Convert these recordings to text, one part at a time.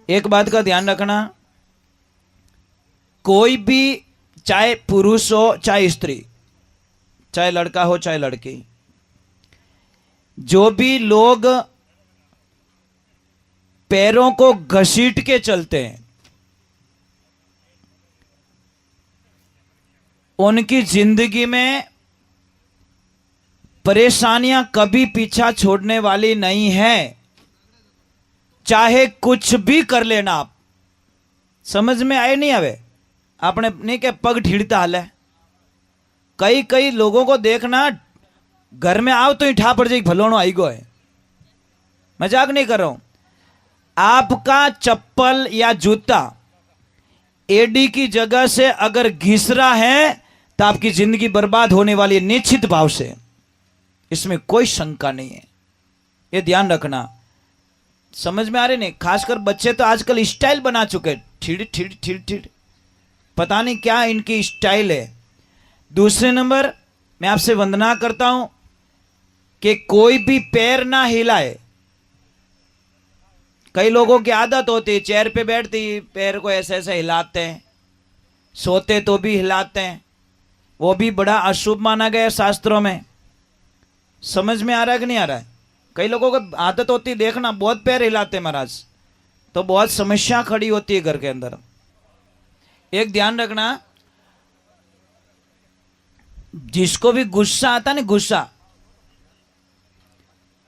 एक बात का ध्यान रखना, कोई भी चाहे पुरुष हो चाहे स्त्री, चाहे लड़का हो चाहे लड़की, जो भी लोग पैरों को घसीट के चलते हैं उनकी जिंदगी में परेशानियां कभी पीछा छोड़ने वाली नहीं है, चाहे कुछ भी कर लेना आप। समझ में आए नहीं आवे? आपने नहीं के पग ठीड़ता हाल है। कई कई लोगों को देखना, घर में आओ तो ही ठा पड़ जाए भलोनो आई गो है। मजाक नहीं कर रहा हूं। आपका चप्पल या जूता एडी की जगह से अगर घिस रहा है तो आपकी जिंदगी बर्बाद होने वाली है, निश्चित भाव से, इसमें कोई शंका नहीं है। ये ध्यान रखना। समझ में आ रही नहीं? खासकर बच्चे तो आजकल स्टाइल बना चुके, ठीड़ ठीड़ ठीड़ ठीड़, पता नहीं क्या इनकी स्टाइल है। दूसरे नंबर, मैं आपसे वंदना करता हूं कि कोई भी पैर ना हिलाए। कई लोगों की आदत होती है, चेयर पे बैठती पैर को ऐसे ऐसे हिलाते हैं, सोते तो भी हिलाते हैं, वो भी बड़ा अशुभ माना गया शास्त्रों में। समझ में आ रहा है कि नहीं आ रहा है? कई लोगों को आदत होती है, देखना बहुत पैर हिलाते महाराज, तो बहुत समस्या खड़ी होती है घर के अंदर। एक ध्यान रखना, जिसको भी गुस्सा आता है ना, गुस्सा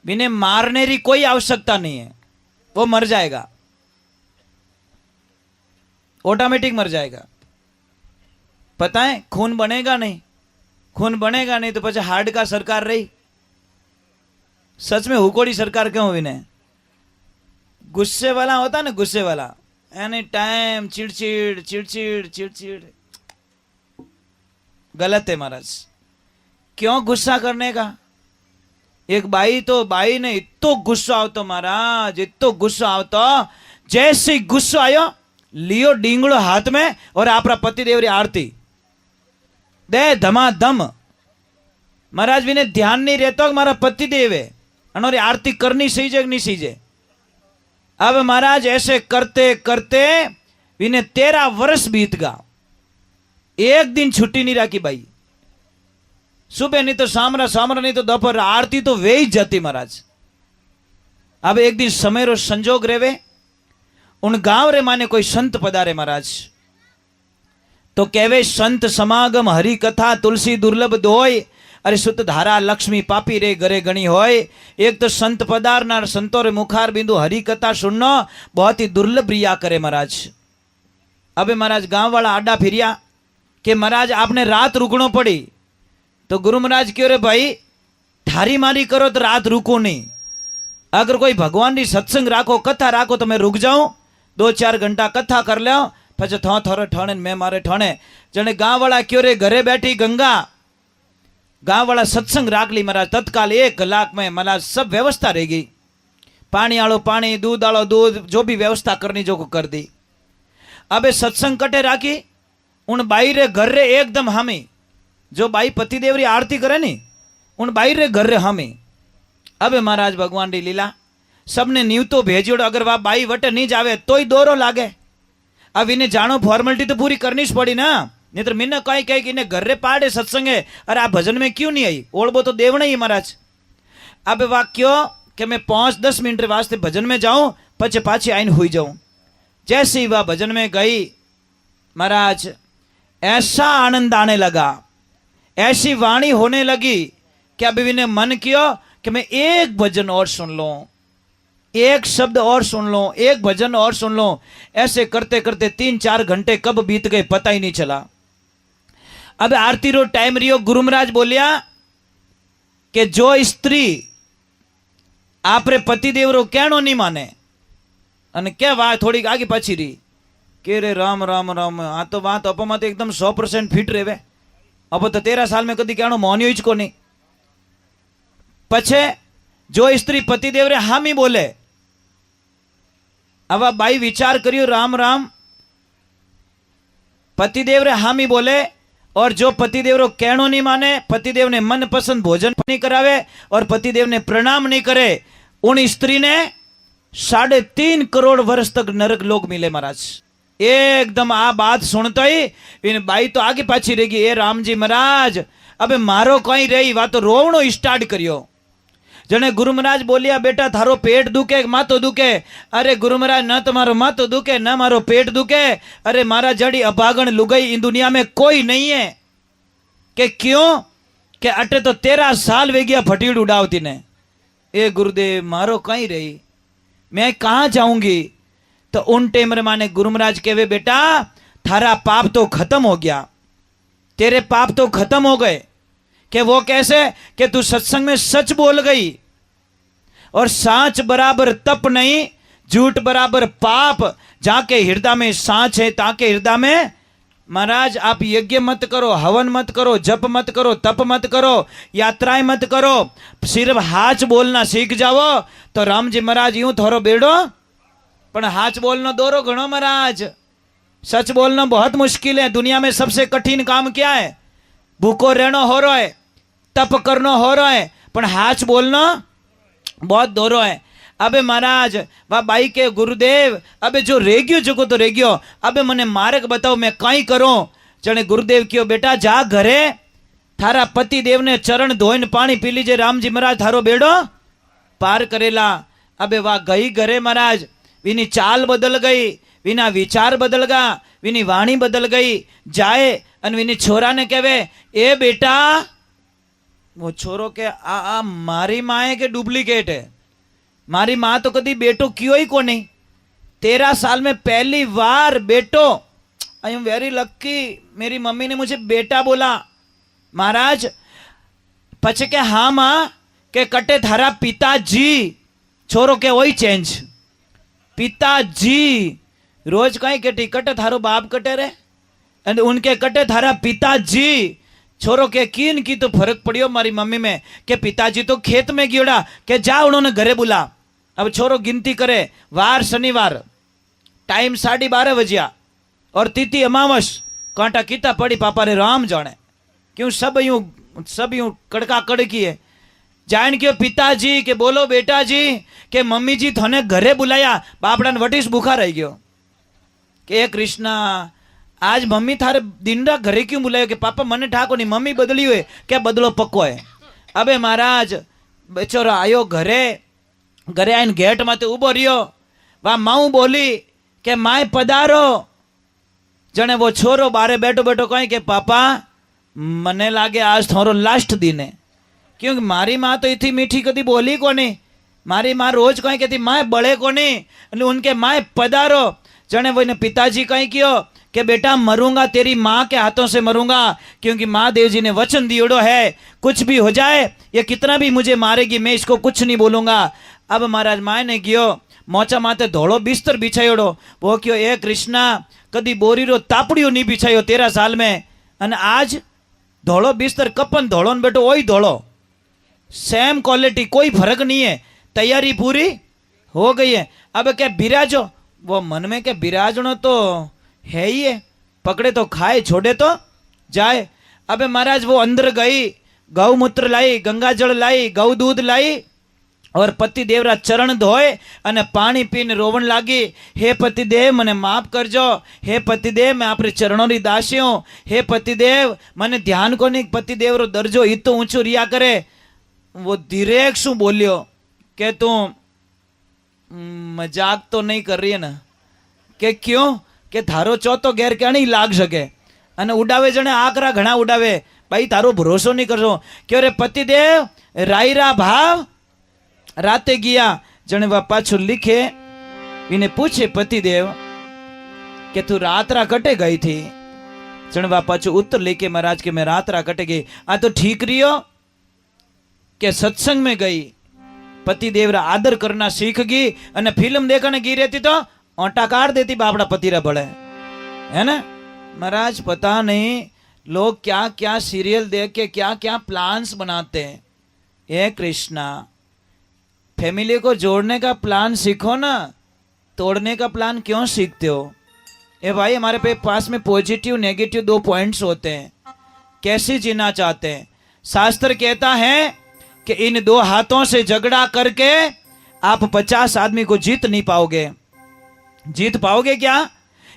बिना मारने की कोई आवश्यकता नहीं है, वो मर जाएगा, ऑटोमेटिक मर जाएगा। पता है? खून बनेगा नहीं, खून बनेगा नहीं तो પછી हार्ट का सरकार रही। सच में हुकोड़ी सरकार क्यों हुई ने? गुस्से वाला होता ना, गुस्से वाला एनी टाइम चिड़चिड़ चिड़चिड़ चिड़चिड़, गलत है महाराज। क्यों गुस्सा करने का? एक बाई ने इतो गुस्सा आवतो महाराज, इतो गुस्सा आवतो, जैसे गुस्सा आयो लियो डींगड़ो हाथ में और आपरा पतिदेव री आरती दे धमाधम। महाराज भी ने ध्यान नहीं रहता कि मारा पतिदेव है, अनोरी आरती करनी सही जे नहीं सही जे। अब महाराज ऐसे करते करते इन्हें 13 वर्ष बीत गया, एक दिन छुट्टी नहीं रखी भाई। सुबह नहीं तो सामरा, सामरा नहीं तो दोपहर, आरती तो वे ही जाती महाराज। अब एक दिन समय रो संजोग रेवे, उन गांव रे माने कोई संत पधारे महाराज, तो कहवे संत समागम हरि कथा तुलसी दुर्लभ दोय, अरे सुत धारा लक्ष्मी पापी रे घरे गणी होय। एक तो संत पधारना, संतों रे मुखार बिंदु हरि कथा सुनना बहुत ही दुर्लभ रिया करे महाराज। अबे महाराज गांव वाला आडा फिरिया कि महाराज आपने रात रुकनो पड़ी, तो गुरु महाराज क्यों रे भाई ठारी मारी करो तो रात रुको नहीं, अगर कोई भगवान की सत्संग राखो, कथा राखो तो मैं रुक जाऊं, 2-4 घंटा कथा कर लो, પછી થોરે ઠાણે मैं मारे ठाणे। जने गांव वाला क्यों रे घरे बैठी गंगा, गांव वाला सत्संग राख ली महाराज। तत्काल 1 कलाक में महाराज सब व्यवस्था रह गई, पानी आलो पानी, दूध आलो दूध, जो भी व्यवस्था करनी जो को कर दी। अबे सत्संग कटे राखी, उन बाई रे घर रे एकदम हामी, जो बाई पतिदेव री आरती करे नी, उन बाई रे घर रे हामी। अबे महाराज भगवान री लीला, सबने नीव तो भेजो, अगर वह बाई वटे नहीं जावे तो ही दोरो लागे। अब इन्हें जानो फॉर्मेलिटी तो पूरी करनी पड़ी ना, नहीं तो मैंने कहीं कही कि इन्हें घर रे पाड़े सत्संग है, अरे आप भजन में क्यों नहीं आई, ओढ़बो तो देवना ही महाराज। अब वाह क्यों कि मैं 5-10 मिनट वास्ते भजन में जाऊं, पचे पाछे आइन हुई जाऊं। जैसे ही वह भजन में गई महाराज, ऐसा आनंद आने लगा, ऐसी वाणी होने लगी कि अब इन्हें मन किया कि मैं एक भजन और सुन लूं, एक शब्द और सुन लो, एक भजन और सुन लो। ऐसे करते करते 3-4 घंटे कब बीत गए पता ही नहीं चला। अब आरती रो टाइम रियो, गुरु महाराज बोलिया कि जो स्त्री आपरे पतिदेव रो कहनो नहीं माने, अने क्या वाह थोड़ी आगे पाछी रही के रे राम राम राम, आ तो बात अपमा तो एकदम 100% फिट रेवे, अब तो 13 साल में कदी कहनो मोनियो ही को नहीं। पछे जो स्त्री पतिदेव रे हामी बोले, अब बाई विचार करियो राम राम, पतिदेव रे हामी बोले और जो पतिदेव रो कहनो नहीं माने, पतिदेव ने मन पसंद भोजन नहीं करावे और पतिदेव ने प्रणाम नहीं करे, उन स्त्री ने 3.5 करोड़ वर्ष तक नरक लोक मिले महाराज। एकदम आ बात सुनते ही इन बाई तो आगे पाछी रही गई। ए राम जी महाराज अबे मारो कहीं रही वा तो रोवणो स्टार्ट करियो। जने गुरु महाराज बोलिया बेटा थारो पेट दुखे मातो दुखे। अरे गुरु महाराज न तुम्हारो मातो दुखे न मारो पेट दुखे। अरे मारा जड़ी अभागण लुगाई इन दुनिया में कोई नहीं है। के क्यों के अटे तो 13 साल वे गया फटीड़ उड़ावती ने। ए गुरुदेव मारो कहीं रही मैं कहाँ जाऊंगी। तो उन टेमर माने गुरु महाराज कहवे बेटा थारा पाप तो खत्म हो गया, तेरे पाप तो खत्म हो गए। कि वो कैसे कि तू सत्संग में सच बोल गई और सांच बराबर तप नहीं झूठ बराबर पाप। जाके हृदय में सांच है ताके हृदय में महाराज आप यज्ञ मत करो, हवन मत करो, जप मत करो, तप मत करो, यात्राएं मत करो, सिर्फ हाच बोलना सीख जाओ तो राम जी महाराज यूं थोरो बेड़ो। पण हाच बोलना दोरो घणो महाराज। सच बोलना बहुत मुश्किल है। दुनिया में सबसे कठिन काम क्या है? भूखो रहना हो रहा है, तप करना हो रहा है, पण हाच बोलना बहुत दोरो है। अबे महाराज वाह बाई के गुरुदेव अबे जो रेगियो जगो तो रेगियो अबे मने मार्ग बताओ मैं कई करूं। जने गुरुदेव क्यों बेटा जा घरे थारा पति देव ने चरण धोइन पानी पी लीजे राम जी महाराज थारो बेड़ो पार करेला। अबे वाह गई घरे महाराज विनी चाल बदल गई, विना विचार बदल गया, विनी वाणी बदल गई। जाए अन विनी छोरा ने कहवे ए बेटा वो छोरो के आ मारी माए के डुप्लीकेट है। मारी माँ तो कभी बेटो क्यों ही को नहीं। 13 साल में पहली बार बेटो। आई एम वेरी लक्की मेरी मम्मी ने मुझे बेटा बोला। महाराज पछे के हाँ माँ के कटे थारा पिताजी। छोरो के वही चेंज पिताजी रोज कहीं कटी कटे थारो बाप कटे रे एंड उनके कटे थारा पिताजी। छोरो के कीन की तो फर्क पड़ियो मारी मम्मी में के पिताजी तो खेत में गियोड़ा के जा उन्होंने घरे बुला। अब छोरो गिनती करे वार शनिवार टाइम 12:30 बजिया और तिथि अमावस कांटा किता पड़ी पापा रे राम जाने क्यों सब यूं कड़का कड़की है। जान के पिताजी के बोलो बेटा जी के मम्मी जी थने घरे बुलाया बापड़ा ने वटीस भूखा रह गयो। के कृष्णा आज मम्मी थारे दिन रात घरे क्यों बुलायो? के पापा मने ठाको नहीं मम्मी बदली हुए क्या बदलो पक्को है। अबे महाराज बेचारो आयो घरे आईन गेट माथे उभो रियो। वह माऊ बोली के माए पधारो। जने वो छोरो बारे बैठो बैठो कहीं के पापा मने लागे आज थोरो लास्ट दिन है। क्योंकि मारी माँ तो इतनी मीठी कदी बोली को नहीं। मारी माँ रोज कहीं कहती माए बड़े को नहीं उनके माए पधारो। जने वो ने पिताजी कहीं कियो कि बेटा मरूंगा तेरी माँ के हाथों से मरूंगा क्योंकि माँ देव जी ने वचन दियोड़ो है कुछ भी हो जाए ये कितना भी मुझे मारेगी मैं इसको कुछ नहीं बोलूंगा। अब महाराज माए ने कियो मोचा माथे धोड़ो बिस्तर बिछायोड़ो। वो क्यों ए कृष्णा कदी बोरी रो तापड़ियो नहीं बिछायो 13 साल में अने आज धोड़ो बिस्तर कपन धोड़ो बेटो वही धोड़ो सेम क्वालिटी कोई फर्क नहीं है। तैयारी पूरी हो गई है। अब क्या बिराजो वो मन में क्या बिराजनो तो है ही है। पकड़े तो खाए छोड़े तो जाए। अबे महाराज वो अंदर गई गौमूत्र लाई गंगा जल लाई गौ दूध लाई और पति देवरा चरण धोए अने पानी पीने रोवण लागी। हे पति देव मने माफ करजो। हे पति देव मैं आपरे चरणों री दासी हूं। हे पति देव मने ध्यान को नहीं पति देव रो दर्जो इतो ऊंचो रिया करे। वो धीरेक शू बोलियो के तू मजाक तो नहीं कर रही है ना? के क्यों के थारो चौथो घेर क्या नहीं लाग सके अने उड़ावे जने आकरा घना उड़ावे भाई थारो भरोसो नहीं करजो। क्यों रे पति देव रायरा भाव राते गया जने वा पाछो लिखे इन्हें पूछे पति देव के तू रात्रा कटे गई थी। जने वा पाछो उत्तर लेके महाराज के मैं रात्रा कटे गई। आ तो ठीक रियो के सत्संग में गई पति देवरा आदर करना सीख गई अने फिल्म देखने गई रहती तो ओंटा काट देती बापड़ा पतिरा बड़े है ना। महाराज पता नहीं लोग क्या क्या सीरियल देख के क्या क्या प्लान्स बनाते हैं। ये कृष्णा फैमिली को जोड़ने का प्लान सीखो ना तोड़ने का प्लान क्यों सीखते हो? ए भाई हमारे पे पास में पॉजिटिव नेगेटिव 2 पॉइंट्स होते हैं। कैसे जीना चाहते हैं? शास्त्र कहता है कि इन 2 हाथों से झगड़ा करके आप 50 आदमी को जीत नहीं पाओगे। जीत पाओगे क्या?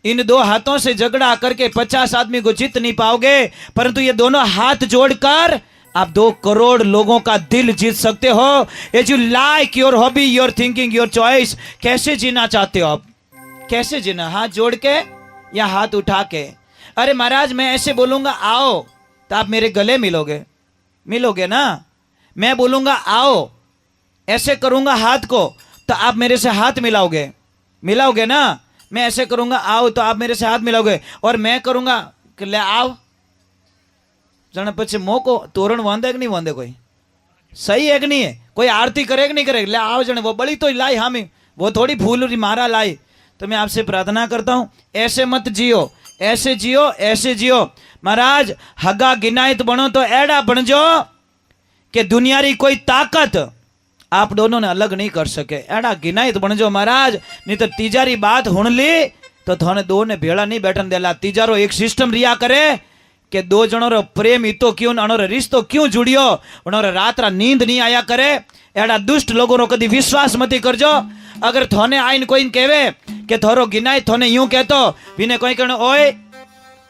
इन दो हाथों से झगड़ा करके 50 आदमी को जीत नहीं पाओगे, परंतु ये दोनों हाथ जोड़कर आप 2 करोड़ लोगों का दिल जीत सकते हो। As you like your hobby, your thinking, your choice. कैसे जीना चाहते हो आप? कैसे जीना? हाथ जोड़ के या हाथ उठा के? अरे महाराज मैं ऐसे बोलूंगा आओ तो आप मेरे गले मिलोगे, मिलोगे ना। मैं बोलूंगा आओ, ऐसे करूंगा हाथ को तो आप मेरे से हाथ मिलाओगे, मिलाओगे ना। मैं ऐसे करूंगा आओ तो आप मेरे से हाथ मिलाओगे, और मैं करूंगा कि ले आओ जने पीछे मोको तोरण बांधे कि नहीं बांधे? कोई सही है कि नहीं है? कोई आरती करे कि नहीं करे? ले आओ जने, वो बड़ी तो लाई हामी, वो थोड़ी फूल मारा लाई। तो मैं आपसे प्रार्थना करता हूं ऐसे मत जियो, ऐसे जियो, ऐसे जियो। महाराज हगा गिनायत बनो तो एड़ा बन जाओ कि दुनिया री कोई ताकत आप दोनों ने अलग नहीं कर सके। एड़ा गिनायत बन जाओ महाराज, नहीं तो तीजारी बात हुण ली तो थाने दो ने भेड़ा नहीं बैठन देला। तीजारो एक सिस्टम रिया करे कि 2 जणों रो प्रेम हितो क्यों, अणोरो रिश्तो क्यों जुड़ियो, उणोरो रात रा नींद नहीं आया करे। एड़ा दुष्ट लोगों रो कदी विश्वास मती करजो। अगर थोने आइन कोई कहे कि थोरो गिनायत थोने यूं कहतो, विने कोई कहने ओए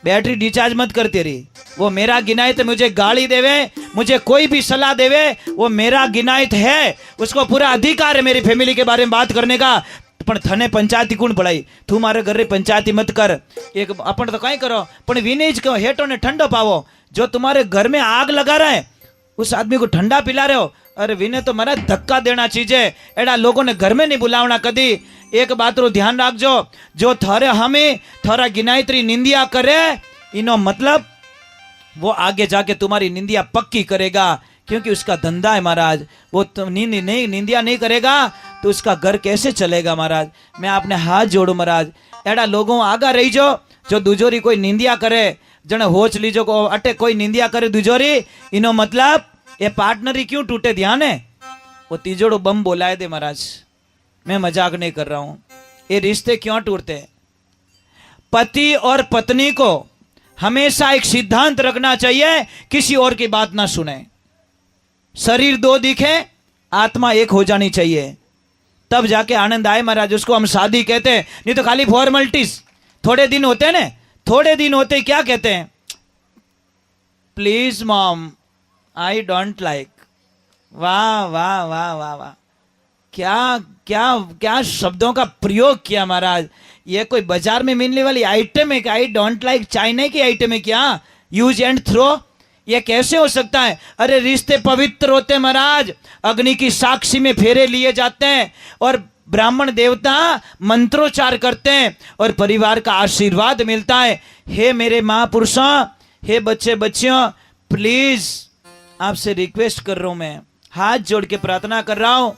बैटरी डिस्चार्ज मत करती रही, वो मेरा गिनायत मुझे गाली देवे, मुझे कोई भी सलाह देवे, वो मेरा गिनायत है, उसको पूरा अधिकार है मेरी फैमिली के बारे में बात करने का। पण थने पंचायती कौन पढ़ाई? तू मारे घर रे पंचायती मत कर। एक अपन तो कहीं करो, पण विने ज कहो हेठो ने ठंडो पावो। जो तुम्हारे घर में आग लगा रहा है उस आदमी को ठंडा पिला रहे हो, अरे विने तो मारा धक्का देना चाहिए। एड़ा लोगों ने घर में नहीं बुलावना कदी। एक बात रो ध्यान रखजो, जो थारे हमें थारा गिनायत्री निंदिया करे इनो मतलब वो आगे जाके तुम्हारी निंदिया पक्की करेगा, क्योंकि उसका धंधा है महाराज। वो निंदिया नहीं करेगा तो उसका घर कैसे चलेगा महाराज। मैं आपने हाथ जोड़ू महाराज, एड़ा लोगों आगा रही जो दुजोरी कोई निंदिया करे, जने होच लीजो को अटे कोई निंदिया करे दुजोरी, इनो मतलब ये पार्टनरी क्यों टूटे? ध्यान है, वो तीजोड़ो बम बोलाए दे महाराज। मैं मजाक नहीं कर रहा हूं। ये रिश्ते क्यों टूटते? पति और पत्नी को हमेशा एक सिद्धांत रखना चाहिए, किसी और की बात ना सुने। शरीर 2 दिखे, आत्मा एक हो जानी चाहिए, तब जाके आनंद आए महाराज। उसको हम शादी कहते हैं, नहीं तो खाली फॉर्मेलिटीज। थोड़े दिन होते हैं ना, थोड़े दिन होते क्या कहते हैं? Please mom I don't like. वाह वाह वाह वाह वाह, क्या क्या क्या शब्दों का प्रयोग किया महाराज। ये कोई बाजार में मिलने वाली आइटम है? आई डोंट लाइक चाइना की आइटम है क्या? यूज एंड थ्रो, ये कैसे हो सकता है? अरे रिश्ते पवित्र होते हैं महाराज, अग्नि की साक्षी में फेरे लिए जाते हैं और ब्राह्मण देवता मंत्रोच्चार करते हैं और परिवार का आशीर्वाद मिलता है। हे मेरे महापुरुषों, हे बच्चे बच्चियों, प्लीज आपसे रिक्वेस्ट कर रहा हूं, मैं हाथ जोड़ के प्रार्थना कर रहा हूं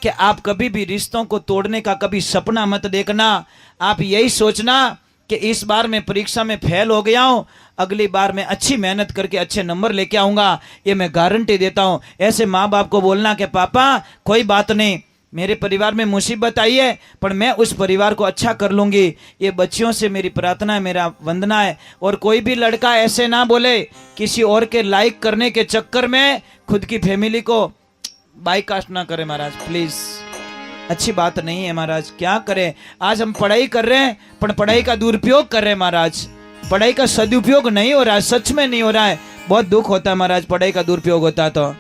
कि आप कभी भी रिश्तों को तोड़ने का कभी सपना मत देखना। आप यही सोचना कि इस बार मैं परीक्षा में फेल हो गया हूं, अगली बार मैं अच्छी मेहनत करके अच्छे नंबर लेके आऊंगा, ये मैं गारंटी देता हूं। ऐसे माँ बाप को बोलना कि पापा कोई बात नहीं, मेरे परिवार में मुसीबत आई है पर मैं उस परिवार को अच्छा कर लूंगी। ये बच्चियों से मेरी प्रार्थना है, मेरा वंदना है। और कोई भी लड़का ऐसे ना बोले किसी और के लाइक करने के चक्कर में खुद की फैमिली को बाईकास्ट ना करे महाराज, प्लीज। अच्छी बात नहीं है महाराज। क्या करें, आज हम पढ़ाई कर रहे हैं पर पढ़ाई का दुरुपयोग कर रहे हैं महाराज। पढ़ाई का सदुपयोग नहीं हो रहा है, सच में नहीं हो रहा है। बहुत दुख होता है महाराज, पढ़ाई का दुरुपयोग होता है तो।